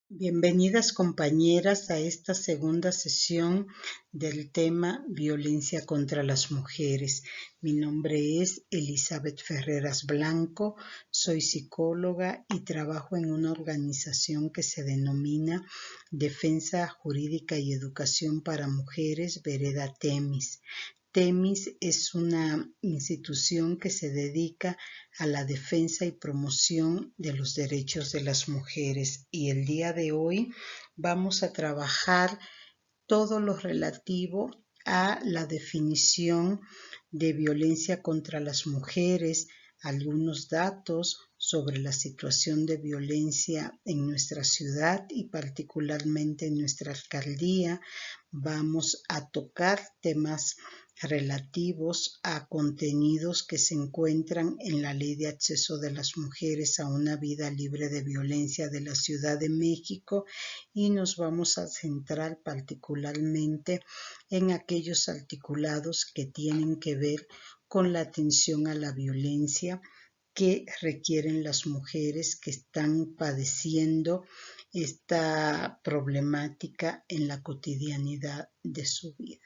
Bienvenidas compañeras a esta segunda sesión del tema Violencia contra las mujeres. Mi nombre es Elizabeth Ferreras Blanco, soy psicóloga y trabajo en una organización que se denomina Defensa Jurídica y Educación para Mujeres, Vereda Temis. Temis es una institución que se dedica a la defensa y promoción de los derechos de las mujeres, y el día de hoy vamos a trabajar todo lo relativo a la definición de violencia contra las mujeres, algunos datos sobre la situación de violencia en nuestra ciudad y particularmente en nuestra alcaldía. Vamos a tocar temas relativos a contenidos que se encuentran en la Ley de Acceso de las Mujeres a una Vida Libre de Violencia de la Ciudad de México, y nos vamos a centrar particularmente en aquellos articulados que tienen que ver con la atención a la violencia que requieren las mujeres que están padeciendo esta problemática en la cotidianidad de su vida.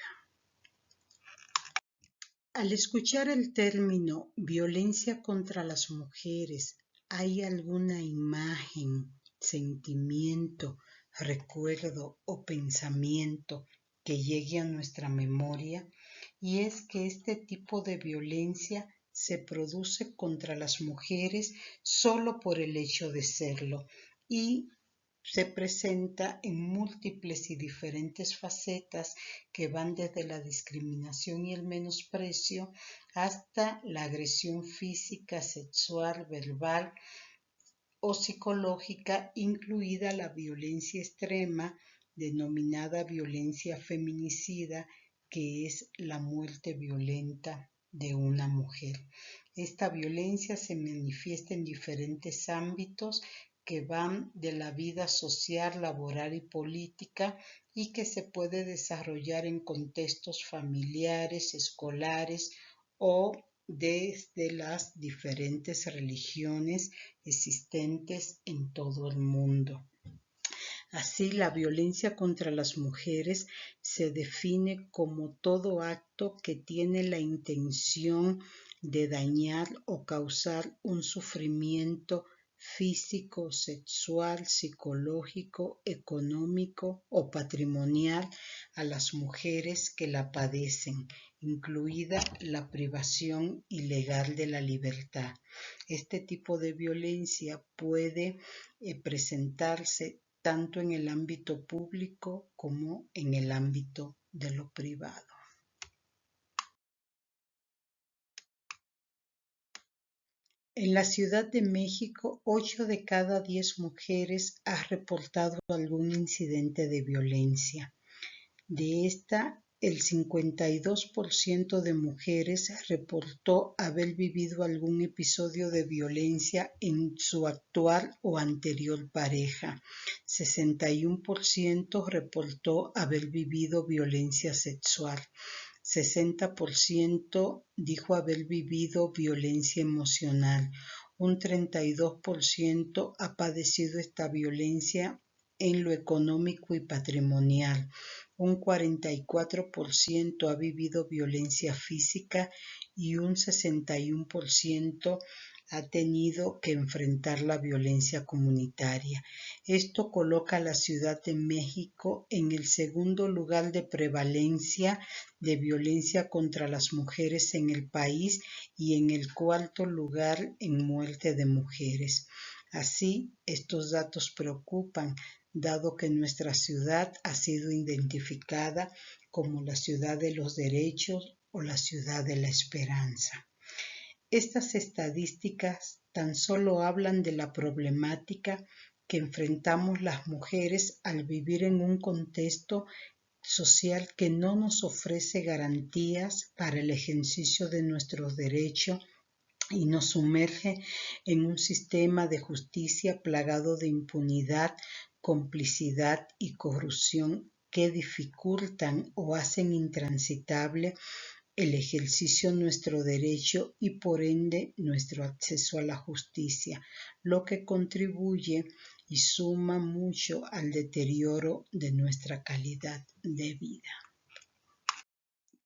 Al escuchar el término violencia contra las mujeres, ¿hay alguna imagen, sentimiento, recuerdo o pensamiento que llegue a nuestra memoria? Y es que este tipo de violencia se produce contra las mujeres solo por el hecho de serlo, y se presenta en múltiples y diferentes facetas que van desde la discriminación y el menosprecio hasta la agresión física, sexual, verbal o psicológica, incluida la violencia extrema denominada violencia feminicida, que es la muerte violenta de una mujer. Esta violencia se manifiesta en diferentes ámbitos que van de la vida social, laboral y política, y que se puede desarrollar en contextos familiares, escolares o desde las diferentes religiones existentes en todo el mundo. Así, la violencia contra las mujeres se define como todo acto que tiene la intención de dañar o causar un sufrimiento físico, sexual, psicológico, económico o patrimonial a las mujeres que la padecen, incluida la privación ilegal de la libertad. Este tipo de violencia puede presentarse tanto en el ámbito público como en el ámbito de lo privado. En la Ciudad de México, 8 de cada 10 mujeres ha reportado algún incidente de violencia. De esta, el 52% de mujeres reportó haber vivido algún episodio de violencia en su actual o anterior pareja. 61% reportó haber vivido violencia sexual. 60% dijo haber vivido violencia emocional. Un 32% ha padecido esta violencia en lo económico y patrimonial. Un 44% ha vivido violencia física y un 61% ha tenido que enfrentar la violencia comunitaria. Esto coloca a la Ciudad de México en el segundo lugar de prevalencia de violencia contra las mujeres en el país y en el cuarto lugar en muerte de mujeres. Así, estos datos preocupan, dado que nuestra ciudad ha sido identificada como la ciudad de los derechos o la ciudad de la esperanza. Estas estadísticas tan solo hablan de la problemática que enfrentamos las mujeres al vivir en un contexto social que no nos ofrece garantías para el ejercicio de nuestros derechos y nos sumerge en un sistema de justicia plagado de impunidad, complicidad y corrupción que dificultan o hacen intransitable el ejercicio de nuestro derecho y por ende nuestro acceso a la justicia, lo que contribuye y suma mucho al deterioro de nuestra calidad de vida.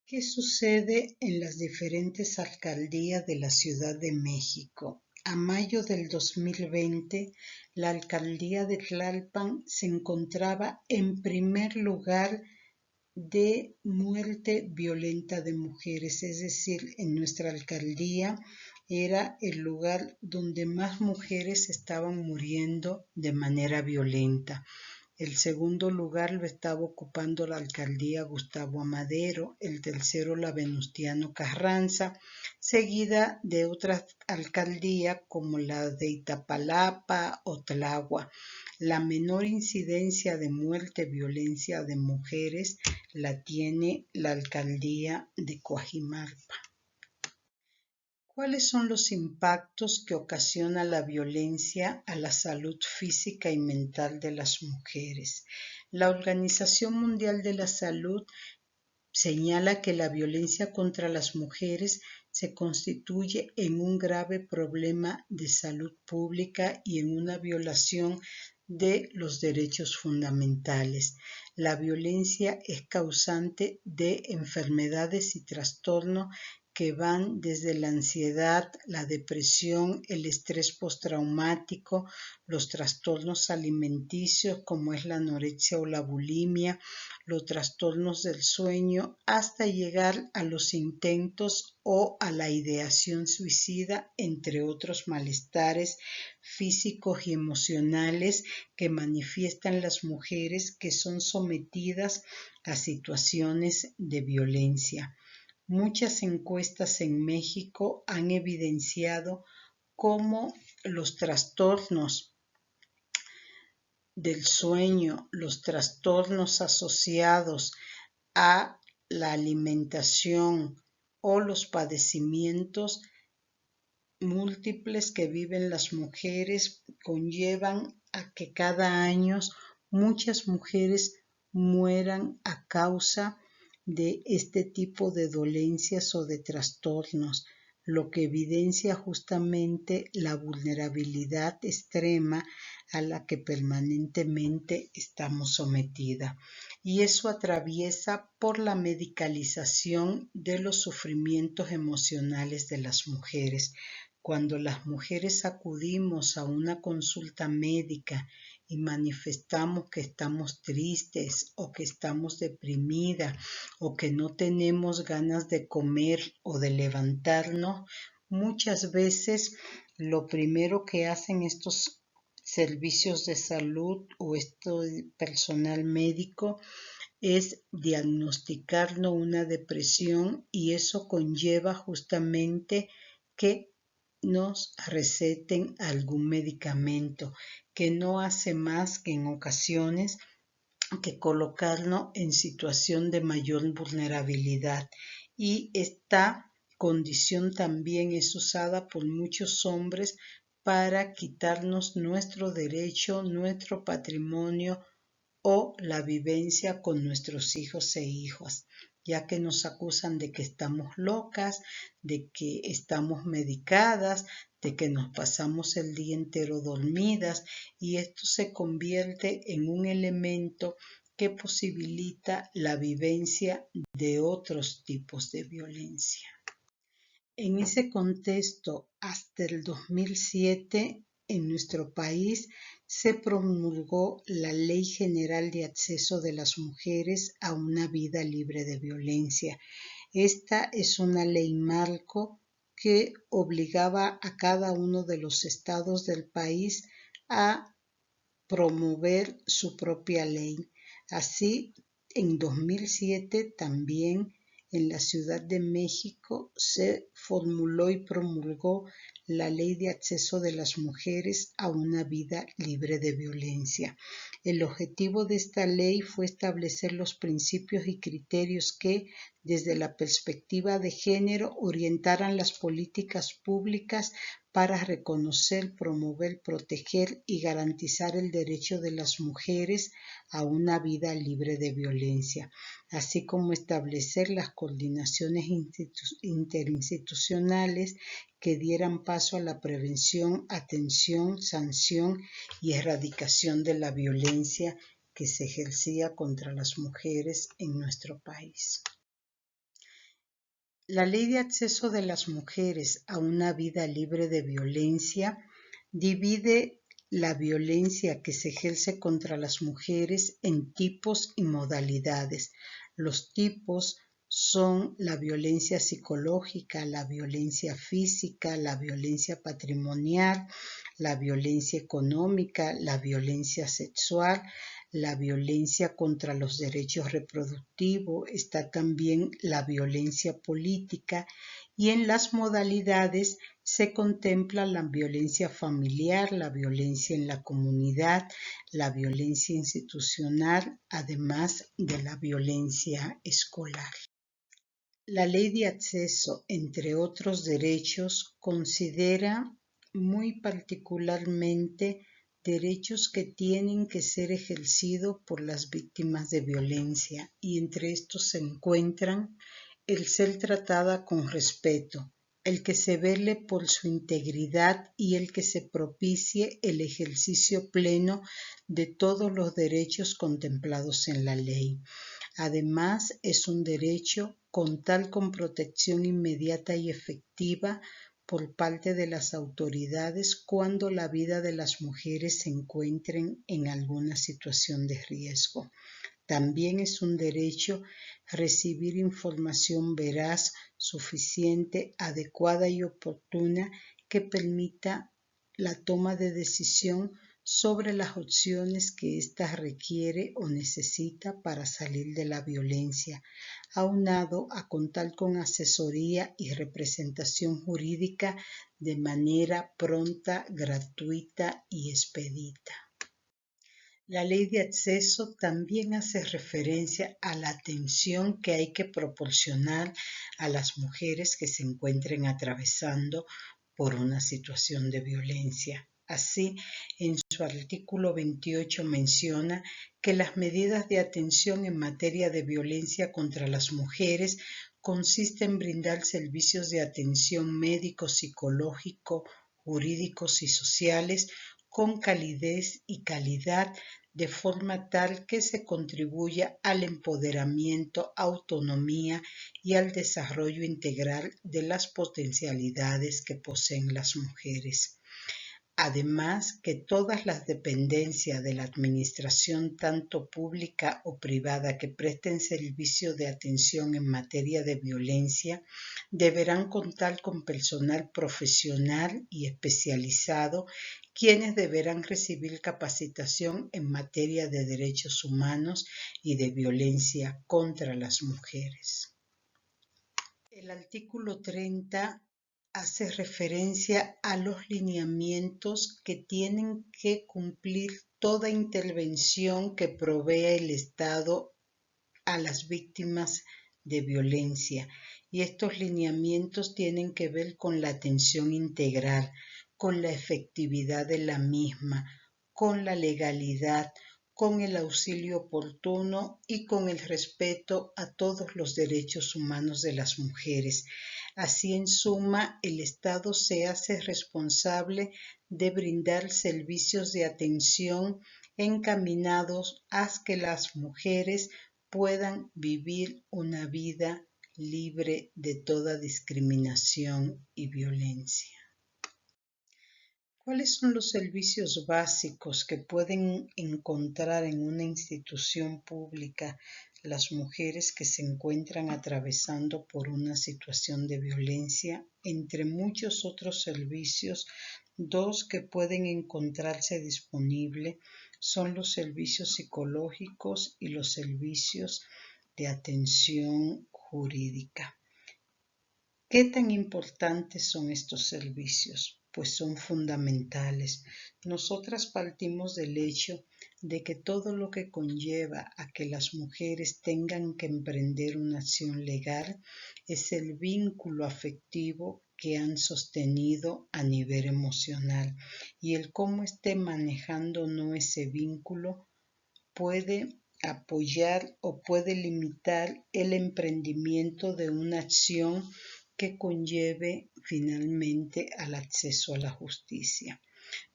¿Qué sucede en las diferentes alcaldías de la Ciudad de México? A mayo del 2020, la alcaldía de Tlalpan se encontraba en primer lugar de muerte violenta de mujeres, es decir, en nuestra alcaldía era el lugar donde más mujeres estaban muriendo de manera violenta. El segundo lugar lo estaba ocupando la alcaldía Gustavo Amadero, el tercero la Venustiano Carranza, seguida de otras alcaldías como la de Iztapalapa o Tláhuac. La menor incidencia de muerte, violencia de mujeres la tiene la alcaldía de Coajimalpa. ¿Cuáles son los impactos que ocasiona la violencia a la salud física y mental de las mujeres? La Organización Mundial de la Salud señala que la violencia contra las mujeres se constituye en un grave problema de salud pública y en una violación de los derechos fundamentales. La violencia es causante de enfermedades y trastornos que van desde la ansiedad, la depresión, el estrés postraumático, los trastornos alimenticios como es la anorexia o la bulimia, los trastornos del sueño, hasta llegar a los intentos o a la ideación suicida, entre otros malestares físicos y emocionales que manifiestan las mujeres que son sometidas a situaciones de violencia. Muchas encuestas en México han evidenciado cómo los trastornos del sueño, los trastornos asociados a la alimentación o los padecimientos múltiples que viven las mujeres conllevan a que cada año muchas mujeres mueran a causa de este tipo de dolencias o de trastornos, lo que evidencia justamente la vulnerabilidad extrema a la que permanentemente estamos sometidas. Y eso atraviesa por la medicalización de los sufrimientos emocionales de las mujeres. Cuando las mujeres acudimos a una consulta médica y manifestamos que estamos tristes o que estamos deprimidas o que no tenemos ganas de comer o de levantarnos, muchas veces lo primero que hacen estos servicios de salud o este personal médico es diagnosticarnos una depresión y eso conlleva justamente que nos receten algún medicamento que no hace más que en ocasiones que colocarnos en situación de mayor vulnerabilidad. Y esta condición también es usada por muchos hombres para quitarnos nuestro derecho, nuestro patrimonio o la vivencia con nuestros hijos e hijas, ya que nos acusan de que estamos locas, de que estamos medicadas, de que nos pasamos el día entero dormidas, y esto se convierte en un elemento que posibilita la vivencia de otros tipos de violencia. En ese contexto, hasta el 2007, en nuestro país se promulgó la Ley General de Acceso de las Mujeres a una vida libre de violencia. Esta es una ley marco que obligaba a cada uno de los estados del país a promover su propia ley. Así, en 2007 también en la Ciudad de México se formuló y promulgó la Ley de Acceso de las Mujeres a una vida libre de violencia. El objetivo de esta ley fue establecer los principios y criterios que, desde la perspectiva de género, orientaran las políticas públicas para reconocer, promover, proteger y garantizar el derecho de las mujeres a una vida libre de violencia, así como establecer las coordinaciones interinstitucionales que dieran paso a la prevención, atención, sanción y erradicación de la violencia que se ejercía contra las mujeres en nuestro país. La Ley de Acceso de las Mujeres a una Vida Libre de Violencia divide la violencia que se ejerce contra las mujeres en tipos y modalidades. Los tipos son la violencia psicológica, la violencia física, la violencia patrimonial, la violencia económica, la violencia sexual, la violencia contra los derechos reproductivos, está también la violencia política y en las modalidades se contempla la violencia familiar, la violencia en la comunidad, la violencia institucional, además de la violencia escolar. La Ley de Acceso, entre otros derechos, considera muy particularmente derechos que tienen que ser ejercidos por las víctimas de violencia y entre estos se encuentran el ser tratada con respeto, el que se vele por su integridad y el que se propicie el ejercicio pleno de todos los derechos contemplados en la ley. Además, es un derecho contar con protección inmediata y efectiva por parte de las autoridades cuando la vida de las mujeres se encuentren en alguna situación de riesgo. También es un derecho recibir información veraz, suficiente, adecuada y oportuna que permita la toma de decisión sobre las opciones que ésta requiere o necesita para salir de la violencia, aunado a contar con asesoría y representación jurídica de manera pronta, gratuita y expedita. La Ley de Acceso también hace referencia a la atención que hay que proporcionar a las mujeres que se encuentren atravesando por una situación de violencia. Así, en su artículo 28 menciona que las medidas de atención en materia de violencia contra las mujeres consisten en brindar servicios de atención médico, psicológico, jurídicos y sociales con calidez y calidad, de forma tal que se contribuya al empoderamiento, autonomía y al desarrollo integral de las potencialidades que poseen las mujeres. Además, que todas las dependencias de la administración, tanto pública o privada, que presten servicio de atención en materia de violencia, deberán contar con personal profesional y especializado, quienes deberán recibir capacitación en materia de derechos humanos y de violencia contra las mujeres. El artículo 30 hace referencia a los lineamientos que tienen que cumplir toda intervención que provea el Estado a las víctimas de violencia. Y estos lineamientos tienen que ver con la atención integral, con la efectividad de la misma, con la legalidad, con el auxilio oportuno y con el respeto a todos los derechos humanos de las mujeres. Así, en suma, el Estado se hace responsable de brindar servicios de atención encaminados a que las mujeres puedan vivir una vida libre de toda discriminación y violencia. ¿Cuáles son los servicios básicos que pueden encontrar en una institución pública las mujeres que se encuentran atravesando por una situación de violencia? Entre muchos otros servicios, dos que pueden encontrarse disponibles son los servicios psicológicos y los servicios de atención jurídica. ¿Qué tan importantes son estos servicios? Pues son fundamentales. Nosotras partimos del hecho de que todo lo que conlleva a que las mujeres tengan que emprender una acción legal es el vínculo afectivo que han sostenido a nivel emocional, y el cómo esté manejando o no ese vínculo puede apoyar o puede limitar el emprendimiento de una acción que conlleve finalmente al acceso a la justicia.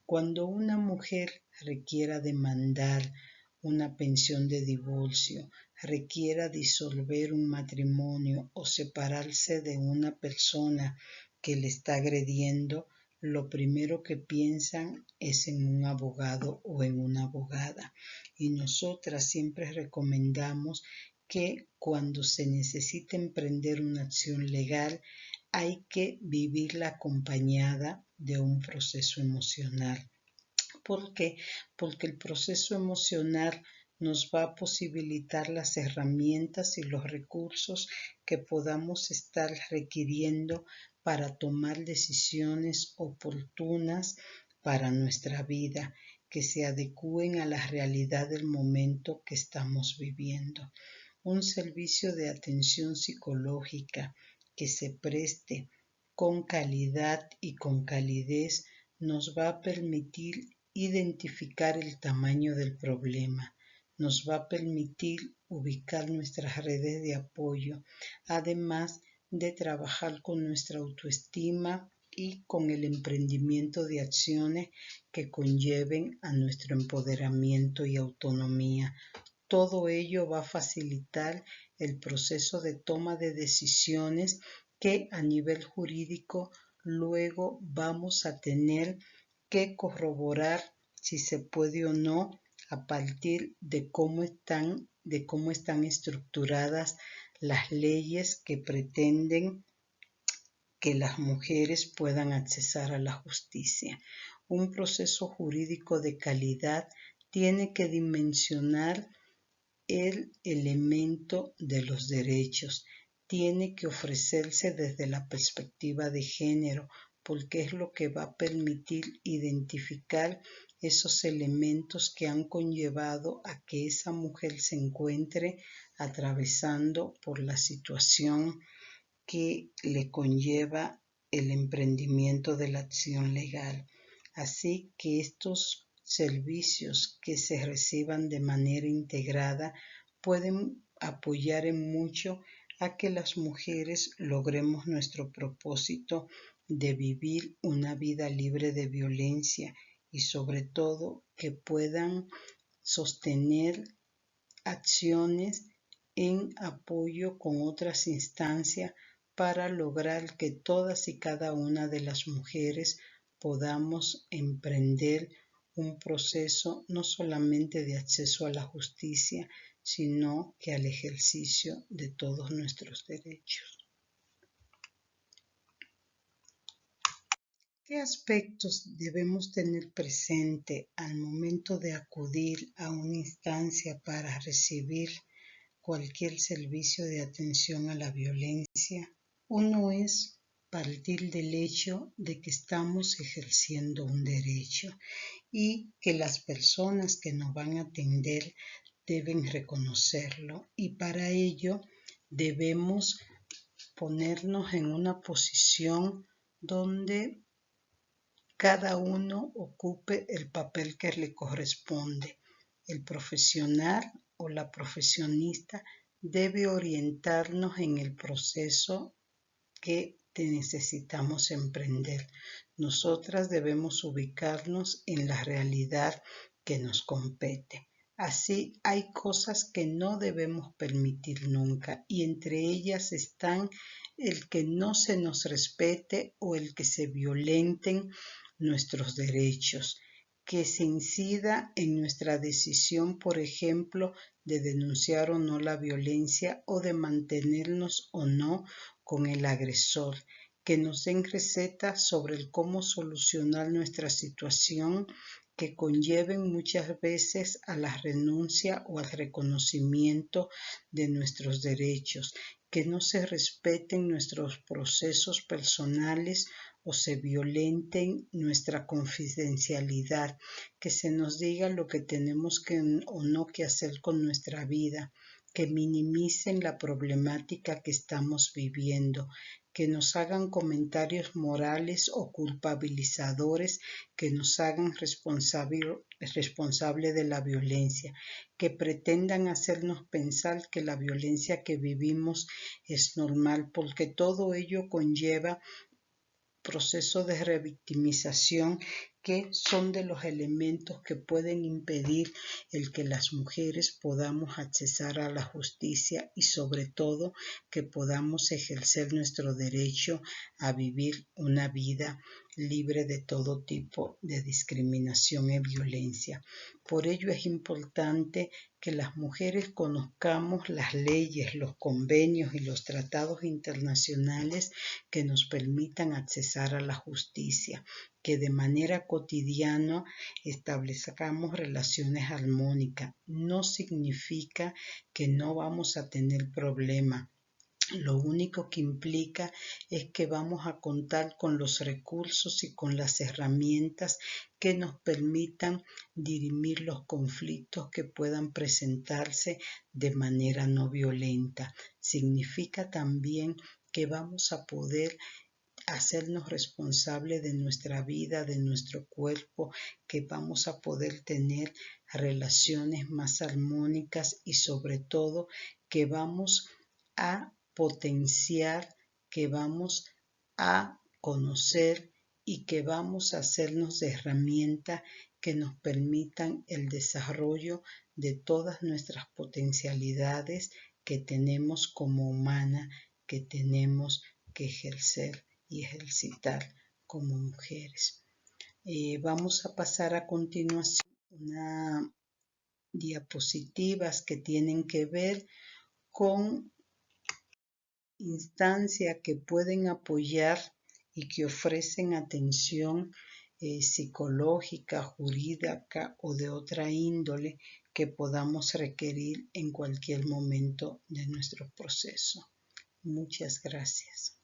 Cuando una mujer requiera demandar una pensión de divorcio, requiera disolver un matrimonio o separarse de una persona que le está agrediendo, lo primero que piensan es en un abogado o en una abogada. Y nosotras siempre recomendamos que cuando se necesite emprender una acción legal, hay que vivirla acompañada de un proceso emocional. ¿Por qué? Porque el proceso emocional nos va a posibilitar las herramientas y los recursos que podamos estar requiriendo para tomar decisiones oportunas para nuestra vida, que se adecúen a la realidad del momento que estamos viviendo. Un servicio de atención psicológica que se preste con calidad y con calidez nos va a permitir identificar el tamaño del problema, nos va a permitir ubicar nuestras redes de apoyo, además de trabajar con nuestra autoestima y con el emprendimiento de acciones que conlleven a nuestro empoderamiento y autonomía. Todo ello va a facilitar el proceso de toma de decisiones que a nivel jurídico luego vamos a tener que corroborar si se puede o no a partir de cómo están estructuradas las leyes que pretenden que las mujeres puedan accesar a la justicia. Un proceso jurídico de calidad tiene que dimensionar el elemento de los derechos, tiene que ofrecerse desde la perspectiva de género, porque es lo que va a permitir identificar esos elementos que han conllevado a que esa mujer se encuentre atravesando por la situación que le conlleva el emprendimiento de la acción legal. Así que estos servicios que se reciban de manera integrada pueden apoyar en mucho a que las mujeres logremos nuestro propósito de vivir una vida libre de violencia y sobre todo que puedan sostener acciones en apoyo con otras instancias para lograr que todas y cada una de las mujeres podamos emprender un proceso no solamente de acceso a la justicia, sino que al ejercicio de todos nuestros derechos. ¿Qué aspectos debemos tener presente al momento de acudir a una instancia para recibir cualquier servicio de atención a la violencia? Uno es partir del hecho de que estamos ejerciendo un derecho y que las personas que nos van a atender deben reconocerlo, y para ello debemos ponernos en una posición donde cada uno ocupe el papel que le corresponde. El profesional o la profesionista debe orientarnos en el proceso que necesitamos emprender. Nosotras debemos ubicarnos en la realidad que nos compete. Así hay cosas que no debemos permitir nunca, y entre ellas están el que no se nos respete o el que se violenten nuestros derechos, que se incida en nuestra decisión, por ejemplo, de denunciar o no la violencia o de mantenernos o no con el agresor, que nos den recetas sobre el cómo solucionar nuestra situación, que conlleven muchas veces a la renuncia o al reconocimiento de nuestros derechos, que no se respeten nuestros procesos personales o se violenten nuestra confidencialidad, que se nos diga lo que tenemos que o no que hacer con nuestra vida, que minimicen la problemática que estamos viviendo, que nos hagan comentarios morales o culpabilizadores que nos hagan responsable de la violencia, que pretendan hacernos pensar que la violencia que vivimos es normal, porque todo ello conlleva proceso de revictimización que son de los elementos que pueden impedir el que las mujeres podamos accesar a la justicia y sobre todo que podamos ejercer nuestro derecho a vivir una vida libre de todo tipo de discriminación y violencia. Por ello es importante que las mujeres conozcamos las leyes, los convenios y los tratados internacionales que nos permitan accesar a la justicia, que de manera cotidiana establezcamos relaciones armónicas. No significa que no vamos a tener problemas. Lo único que implica es que vamos a contar con los recursos y con las herramientas que nos permitan dirimir los conflictos que puedan presentarse de manera no violenta. Significa también que vamos a poder hacernos responsables de nuestra vida, de nuestro cuerpo, que vamos a poder tener relaciones más armónicas y sobre todo que vamos a potenciar, que vamos a conocer y que vamos a hacernos de herramientas que nos permitan el desarrollo de todas nuestras potencialidades que tenemos como humana, que tenemos que ejercer y ejercitar como mujeres. Vamos a pasar a continuación unas diapositivas que tienen que ver con instancias que pueden apoyar y que ofrecen atención psicológica, jurídica o de otra índole que podamos requerir en cualquier momento de nuestro proceso. Muchas gracias.